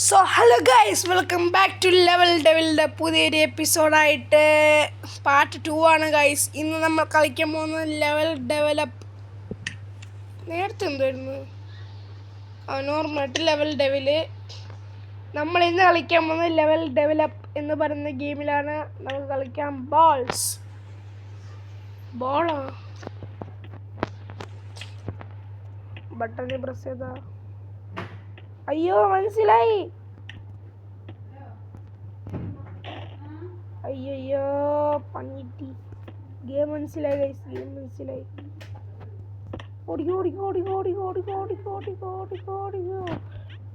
So hello guys, welcome back to level ഡെവിലിൻ്റെ പുതിയൊരു എപ്പിസോഡായിട്ട് പാർട്ട് 2 ആണ് ഗൈസ്. ഇന്ന് നമ്മൾ കളിക്കാൻ പോകുന്നത് ലെവൽ ഡെവലപ്പ്. നേരത്തെ എന്തായിരുന്നു? നോർമലായിട്ട് ലെവൽ ഡെവില്. നമ്മൾ ഇന്ന് കളിക്കാൻ പോകുന്നത് ലെവൽ ഡെവലപ്പ് എന്ന് പറയുന്ന ഗെയിമിലാണ്. നമുക്ക് കളിക്കാം ബോളാ ബട്ടണിൽ പ്രസ് ചെയ്താ അയ്യോ മനസ്സിലായി. അയ്യോ പണിട്ടി. ഗെയിം മനസ്സിലായി ഗൈസ്, ഗെയിം മനസ്സിലായി. ഓടിക്കോ ഓടിക്കോ ഓടിക്കോ ഓടിക്കോ ഓടിക്കോ ഓടിക്കോ ഓടിക്കോ ഓടിക്കോ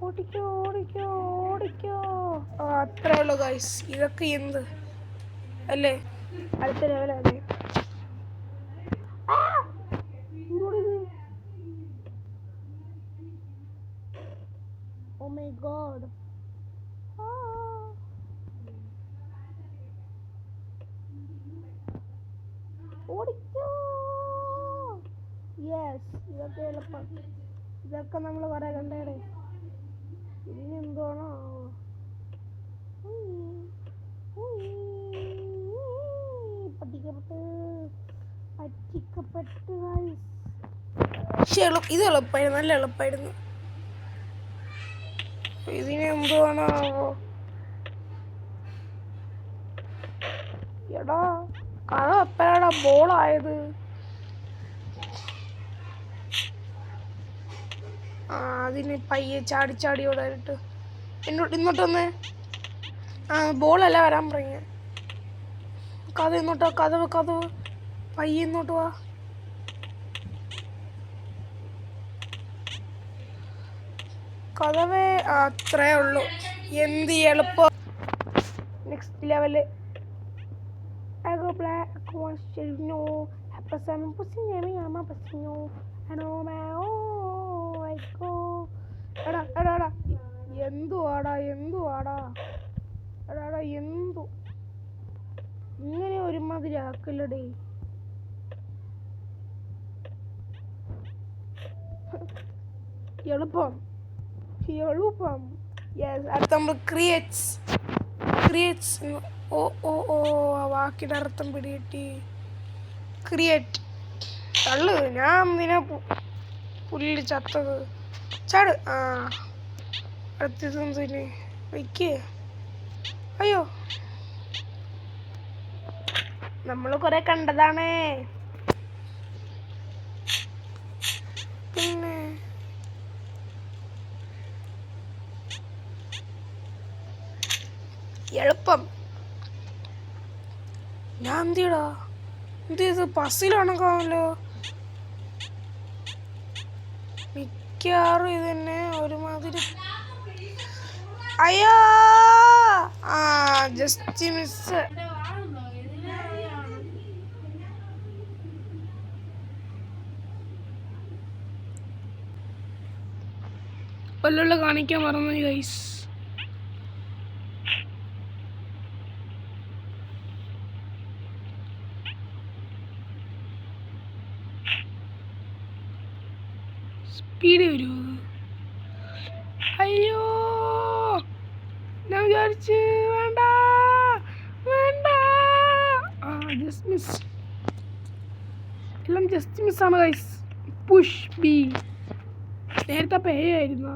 ഓടിക്കോ ഓടിക്കോ ഓടിക്കോ. അത്രേ ഉള്ളൂ ഗൈസ്. ഇതൊക്കെ എന്ത് അല്ലേ? അടുത്ത ലെവലല്ലേ? Oh my god. ഓടിക്കോ. യെസ്, ഇതൊക്കെ എളുപ്പം. ഇതൊക്കെ നമ്മൾ കുറെ കണ്ടേടെ. ഇതിന് എന്തോണോ പറ്റിക്കപ്പെട്ട്. ഇത് എളുപ്പമായിരുന്നു, നല്ല എളുപ്പമായിരുന്നു. ഇതിന് എന്തുവാണോ എടാ? കഥ എപ്പോഴാടാ ബോളായത്? അതിന് പയ്യെ ചാടി ചാടി ഓടാനിട്ട് ഇന്നോട്ടൊന്ന്. ബോളല്ല വരാൻ പറഞ്ഞ. കഥ ഇന്നോട്ടോ, കഥവ് പയ്യെ ഇന്നോട്ട് വാ. കഥവേ അത്രേ ഉള്ളൂ. എന്ത് എളുപ്പം. Next level. എന്തുവാടാ എന്തു ഇങ്ങനെ ഒരുമാതിരി ആക്കല്ലടേ. എളുപ്പം. അടുത്ത നമ്മൾ ക്രിയേറ്റ്സ്. വാക്കിന്റെ അർത്ഥം പിടികിട്ടി. ക്രിയേറ്റ്. തള്ളു. ഞാൻ നിന്നെ പുല്ല് ചത്തത്. ചാട്. അടുത്തതിന് വയ്ക്കേ. അയ്യോ, നമ്മൾ കുറെ കണ്ടതാണ്. പിന്നെ എളുപ്പം. ഞാൻ എന്തിടാ ഇത് പസിലാണല്ലോ. മിക്കവാറും ഇത് തന്നെ ഒരുമാതിരി. അയ്യോ, ജസ്റ്റ് മിസ്. വല്ലുള്ള കാണിക്കാൻ മറന്നു ഗൈസ്. സ്പീഡ് വരുമോ? അയ്യോ, ഞാൻ വിചാരിച്ച് വേണ്ട. Just miss. എല്ലാം ജസ്റ്റ് മിസ്സാണ് ഗൈസ്. Push B. നേരത്തെ പേ ആയിരുന്നു.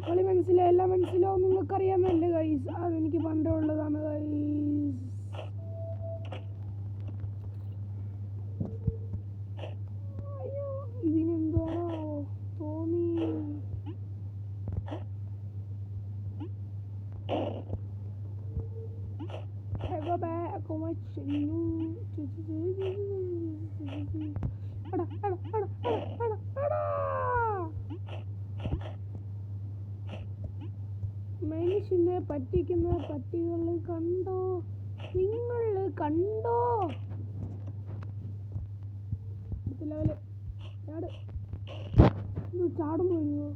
കളി മനസ്സിലായി, എല്ലാം മനസ്സിലാവും. നിങ്ങൾക്കറിയാമല്ലേ ഗൈസ്? അതെനിക്ക് പണ്ടേ ഉള്ളതാണ് ഗൈസ്. അയ്യോ, ഇതിനെന്തോണോ തോന്നി. മനുഷ്യനെ പറ്റിക്കുന്ന പട്ടികൾ കണ്ടോ? നിങ്ങൾ കണ്ടോ? ലെവല് ചാടുമ്പോ വരുമോ?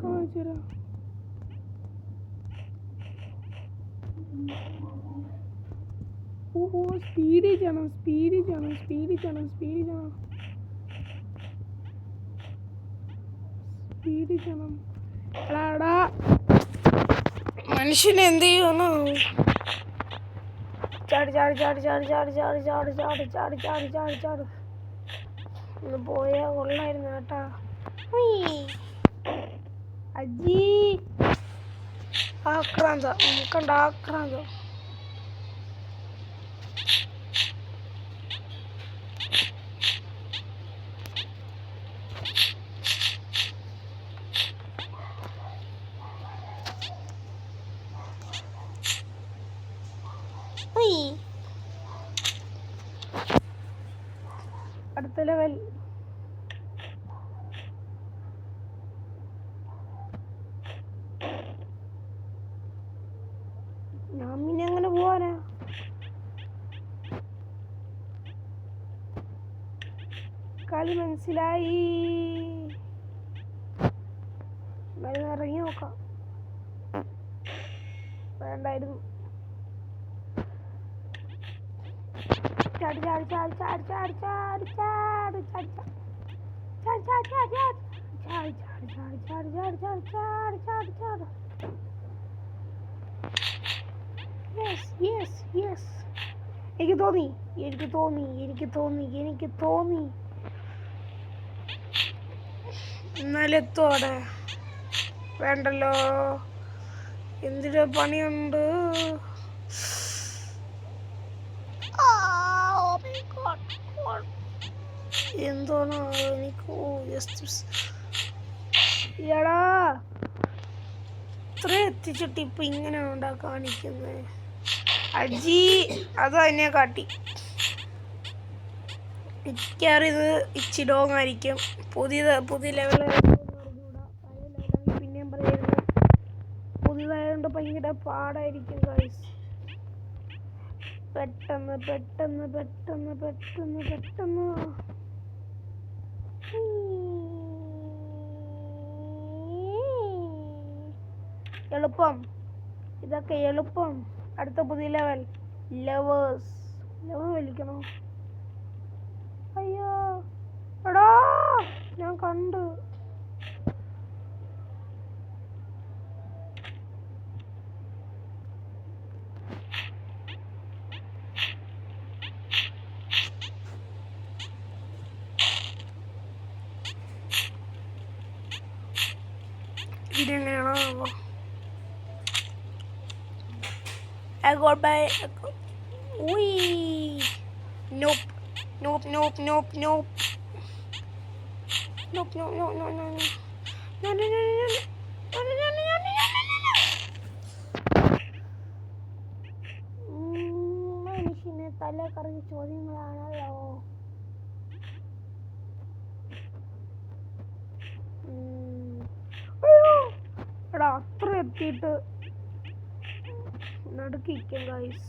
കാണിച്ചുതരാം. ഓ സ്പീഡിൽ ചെയ്യണം. എടാ മനുഷ്യന് എന്ത് ചെയ്യുന്നു? ചാടി ഒന്ന് പോയാ കൊള്ളായിരുന്നു കേട്ടാ. അജി ആക്രാന്തം നമുക്കുണ്ട്. ആക്രാന്തം അടുത്ത ലെവൽ. ഞാൻ പിന്നെ എങ്ങനെ പോവാനാ? കളി മനസ്സിലായി. ഇറങ്ങി നോക്കാം. വേണ്ടായിരുന്നു. ചാടി യെസ്. എനിക്ക് തോന്നി എന്നാലെത്തോ അവിടെ. വേണ്ടല്ലോ, എന്തിനു പണിയുണ്ട്. എന്തോന്നാ എനിക്ക് എടാ ഇത്ര എത്തിച്ചിട്ട് ഇപ്പൊ ഇങ്ങനെ കാണിക്കുന്നത്. അജി അതോ എന്നെ കാട്ടി. മിക്കവാറിത് ഇച്ചി ഡോങ് ആയിരിക്കും. പുതിയ ലെവൽ പിന്നെയും പറയുന്നത് പുതിയതായതുകൊണ്ട് ഭയങ്കര പാടായിരിക്കും ഗൈസ്. പെട്ടെന്ന് എളുപ്പം. ഇതൊക്കെ എളുപ്പം. അടുത്ത പുതിയ ലെവൽ ലവേഴ്സ്. വലിക്കണോ? അയ്യോ എടാ ഞാൻ കണ്ടു. ഇതെങ്ങനെയാണോ? Nope. മനുഷ്യനെ തല കറങ്ങി ചോദ്യങ്ങളാണല്ലോ. എടാ അത്ര എത്തിയിട്ട് നടുക്കിക്കും ഗൈസ്.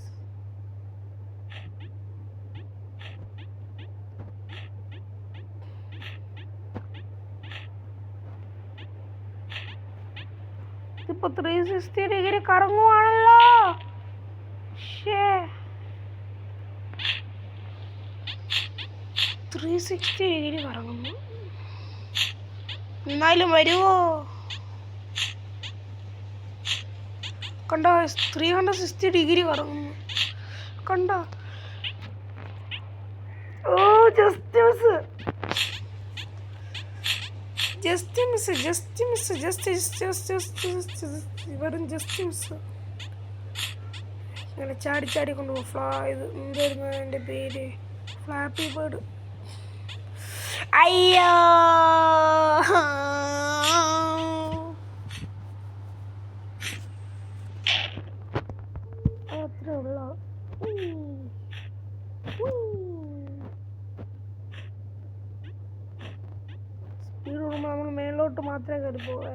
ഇതിപ്പോ 360 ഡിഗ്രി കറങ്ങുവാണല്ലോ. 360 ഡിഗ്രി കറങ്ങുന്നു. എന്നാലും വരുവോ? കണ്ടോ 360 ഡിഗ്രി കറങ്ങുന്നു. കണ്ടോ? ഓ ജസ്റ്റ് മിസ്. വെറും ജസ്റ്റ് മിസ്. ഇങ്ങനെ ചാടി കൊണ്ടുപോകും. ഇത് എന്തായിരുന്നു എൻ്റെ പേര്? Flappy bird. അയ്യോ അത്രേ ഉള്ളൂ. സ്പീഡ് കൂടുമ്പോൾ നമ്മൾ മേലോട്ട് മാത്രമേ കയറി പോവേ.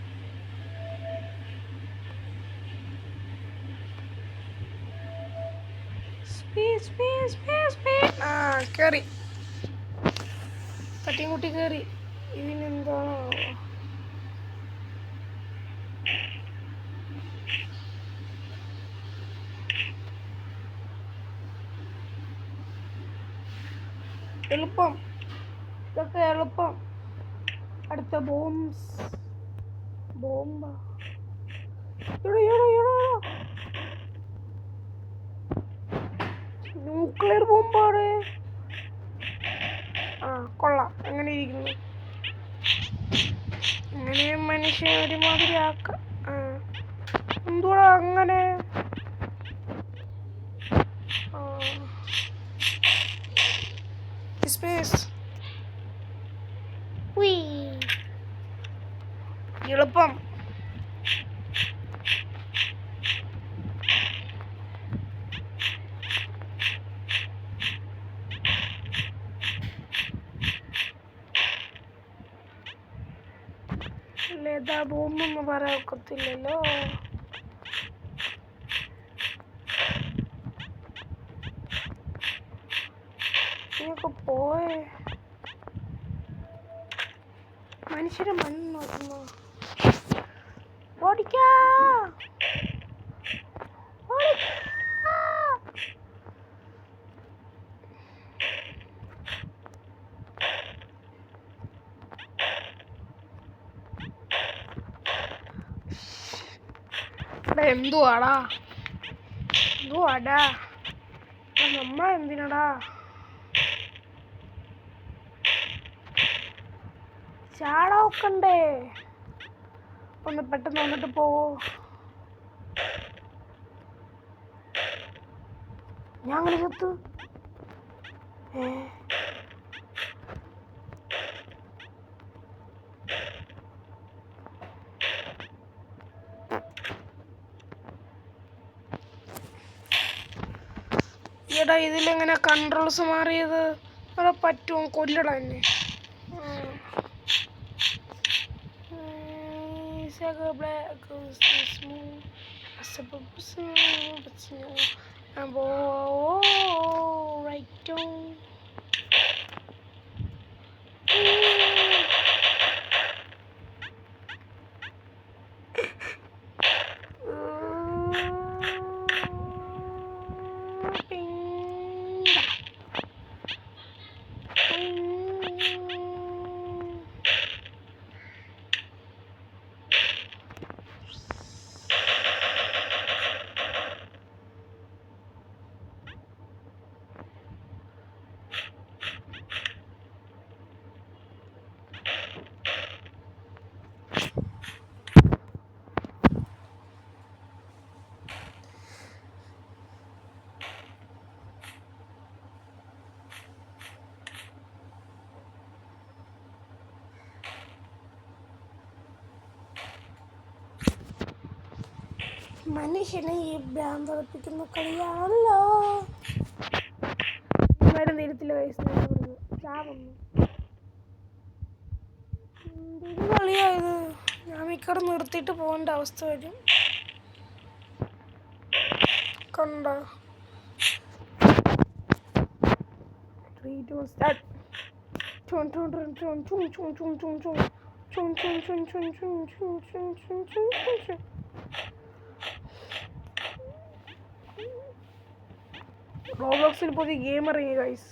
ആ കയറി തട്ടിയും കുട്ടി കയറി. ഇതിനെന്താണോ എളുപ്പം, ഇതൊക്കെ എളുപ്പം. അടുത്ത ബോംബ ന്യൂക്ലിയർ ബോംബാണ്. ആ കൊള്ളാം. എങ്ങനെ ഇരിക്കുന്നു? അങ്ങനെ മനുഷ്യൻ ഒരുമാതിരി ആക്കാം. എന്തുവാ അങ്ങനെ? സ്പേസ് എളുപ്പം. ലേതാ ബോംബൊന്നും പറയാൻ ഒക്കത്തില്ലല്ലോ. ഇതൊക്കെ പോയേ. മനുഷ്യരെ മണ്ണ് നോക്കുന്നു. ഓടിക്കാ എന്തുവാടാ നമ്മ എന്തിനടാ ചാടൊക്കണ്ടേ? ഒന്ന് പെട്ടെന്ന് വന്നിട്ട് പോവോ? ഞാൻ അങ്ങനെ ചത്തു. എടാ ഇതിലെങ്ങനെ കൺട്രോൾസ് മാറിയത്? അതാ പറ്റുമോ? കൊല്ലടാ എന്നെ. മനുഷ്യനെ ഈ ഭ്രാന്തളിപ്പിക്കുന്ന കളിയാണല്ലോ. വരും തീരത്തില്ല ചാവുന്നു. എന്തൊരു കളിയായത്? ഞാൻ മിക്കവാറും നിർത്തിയിട്ട് പോകേണ്ട അവസ്ഥ വരും. കണ്ട 3 2 സ്റ്റാർട്ട്. റോബ്ലോക്സിൽ പുതിയ ഗെയിം ഇറങ്ങി ഗൈസ്.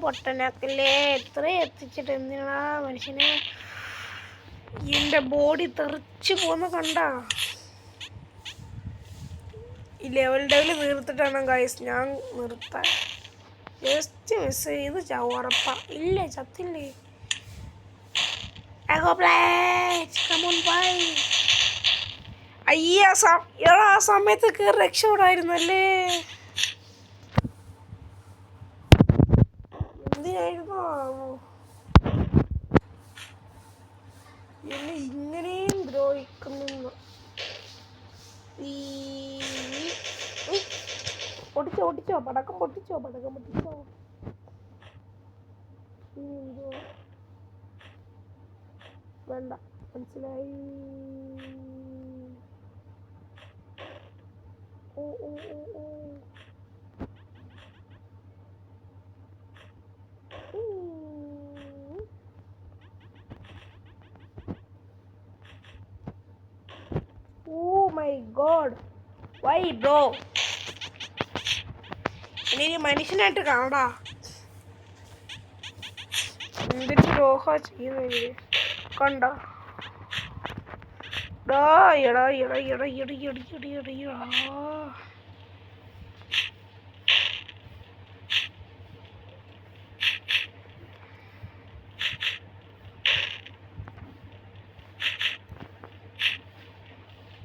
പൊട്ടനാക്കല്ലേ. എത്ര എത്തിച്ചിട്ട് എന്തിനാ മനുഷ്യനെ? എന്റെ ബോഡി തെറിച്ചു പോന്ന കണ്ട. ഈ ലെവൽ തീർത്തിട്ടാണ് ഗൈസ് ഞാൻ നിർത്താൻ. ജസ്റ്റ് മിസ് ചെയ്ത് ചവറപ്പ. ഇല്ല ചത്തില്ലേ? അയ്യ ആ സമയത്ത് കയറി രക്ഷപ്പെടായിരുന്നല്ലേ. എന്തിനായിരുന്നു? എന്നെ ഇങ്ങനെയും ദ്രോഹിക്കുന്നു. പൊട്ടിച്ചോ പടക്കം പൊട്ടിച്ചോ. വേണ്ട, മനസ്സിലായി. ഓ. Oh my god, why bro? നീ മനുഷ്യനായിട്ട് കാണടാ. എന്തൊരു ദ്രോഹ ചെയ്യുന്നത് കണ്ടോ? എടാ.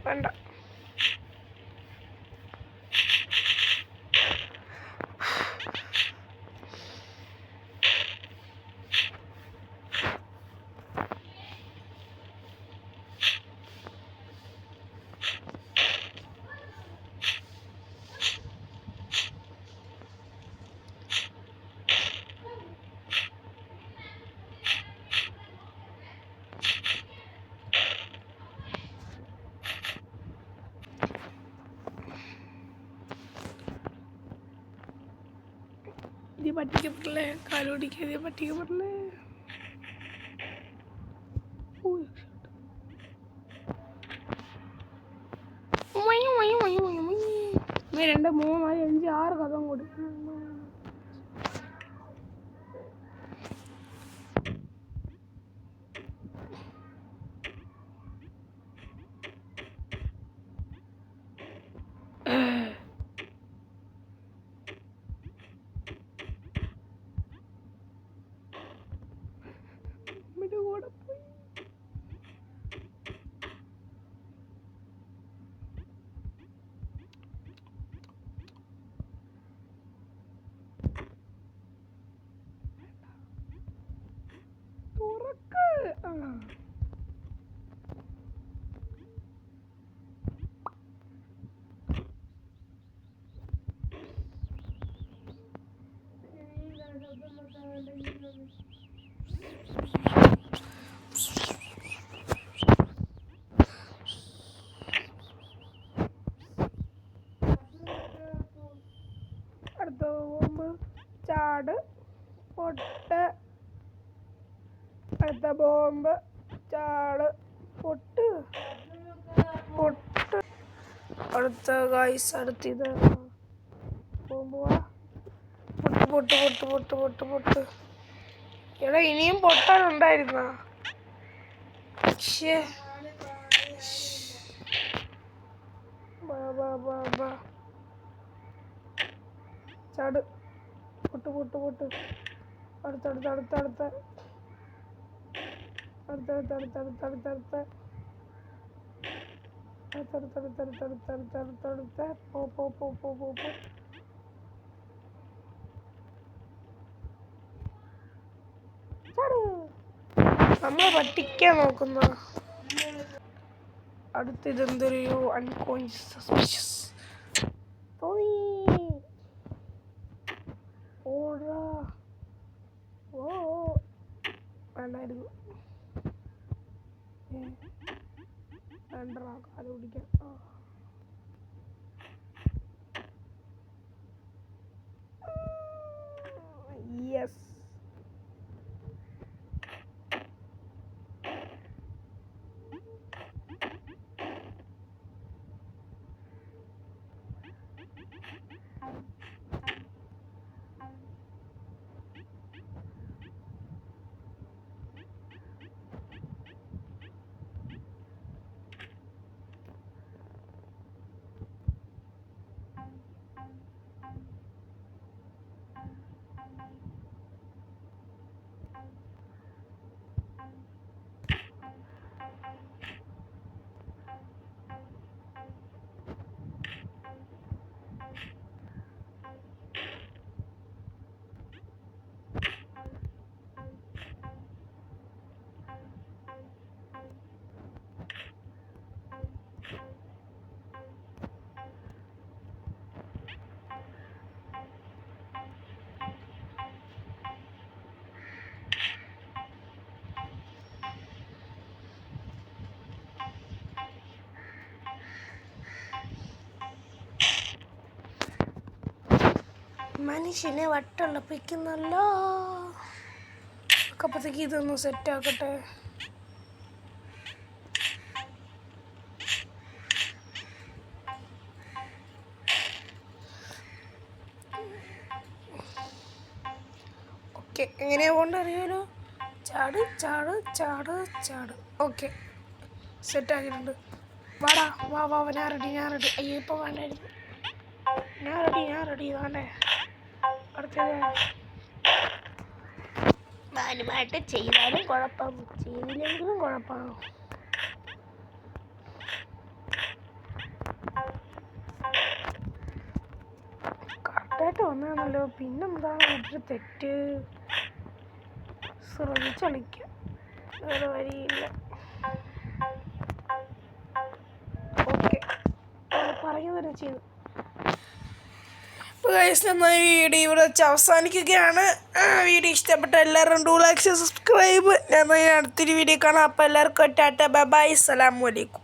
വേണ്ട. നീ പറ്റിക്കപ്പെട്ടില്ലേ? കാലോടിക്കാതെ പറ്റിക്കപ്പെട്ടില്ലേ? രണ്ട് മൂന്ന് നാല് അഞ്ച് ആറ് കഥം കൊടുക്കും. അടുത്ത ബോംബ് ചാട് പൊട്ട്. അടുത്ത ബോംബ് ചാട് പൊട്ട്. അടുത്ത ഗൈസ് അടുത്തിത് ബോംബ്. പൊട്ട്. എടാ ഇനിയും പൊട്ടാനുണ്ടായിരുന്ന. ചാട് പൊട്ട്. അടുത്ത പോ. നമ്മളെ പറ്റിക്കാൻ നോക്കുന്ന. അടുത്തിതെന്തൊരു അൺകോൺഷ്യസ് സസ്പിഷ്യസ് തോന്നി. ഓടാ. ഓ വേണ്ടായിരുന്നു. വേണ്ടടാ കാല് പിടിക്കാൻ. യെസ്. മനുഷ്യനെ വട്ടുള്ളപ്പിക്കുന്നല്ലോ. അപ്പോഴത്തേക്ക് ഇതൊന്ന് സെറ്റാക്കട്ടെ. ഓക്കെ, എങ്ങനെയാ കൊണ്ടറിയാലോ. ചാട് ചാട് ചാട് ചാട്. ഓക്കെ, സെറ്റാക്കിയിട്ടുണ്ട്. വാടാ വാ വാ, ഞാൻ റെഡി. അയ്യോ ഇപ്പോൾ വേണ്ടായിരുന്നു. ഞാൻ റെഡി വേണ്ടേ. അടുത്തത് മാനുമായിട്ട് ചെയ്താലും കുഴപ്പം, ചെയ്തില്ലെങ്കിലും കുഴപ്പമാണോ. കറക്റ്റായിട്ട് വന്നാണല്ലോ. പിന്നെന്താണ് ഒരു തെറ്റ്. ശ്രമിച്ചളിക്കാം, വേറെ വരിയില്ല. ഓക്കെ, പറയുന്നവരെ ചെയ്തു. അപ്പോൾ ഗൈസ്, നമ്മൾ ഈ വീഡിയോ ഇവിടെ വെച്ച് അവസാനിക്കുകയാണ്. വീഡിയോ ഇഷ്ടപ്പെട്ട എല്ലാവരും ഡു ലൈക്ക് സബ്സ്ക്രൈബ്. ഞാൻ അടുത്തൊരു വീഡിയോ കാണാം. അപ്പോൾ എല്ലാവർക്കും ടാറ്റ ബൈ ബൈ, അസ്സലാമു അലൈക്കും.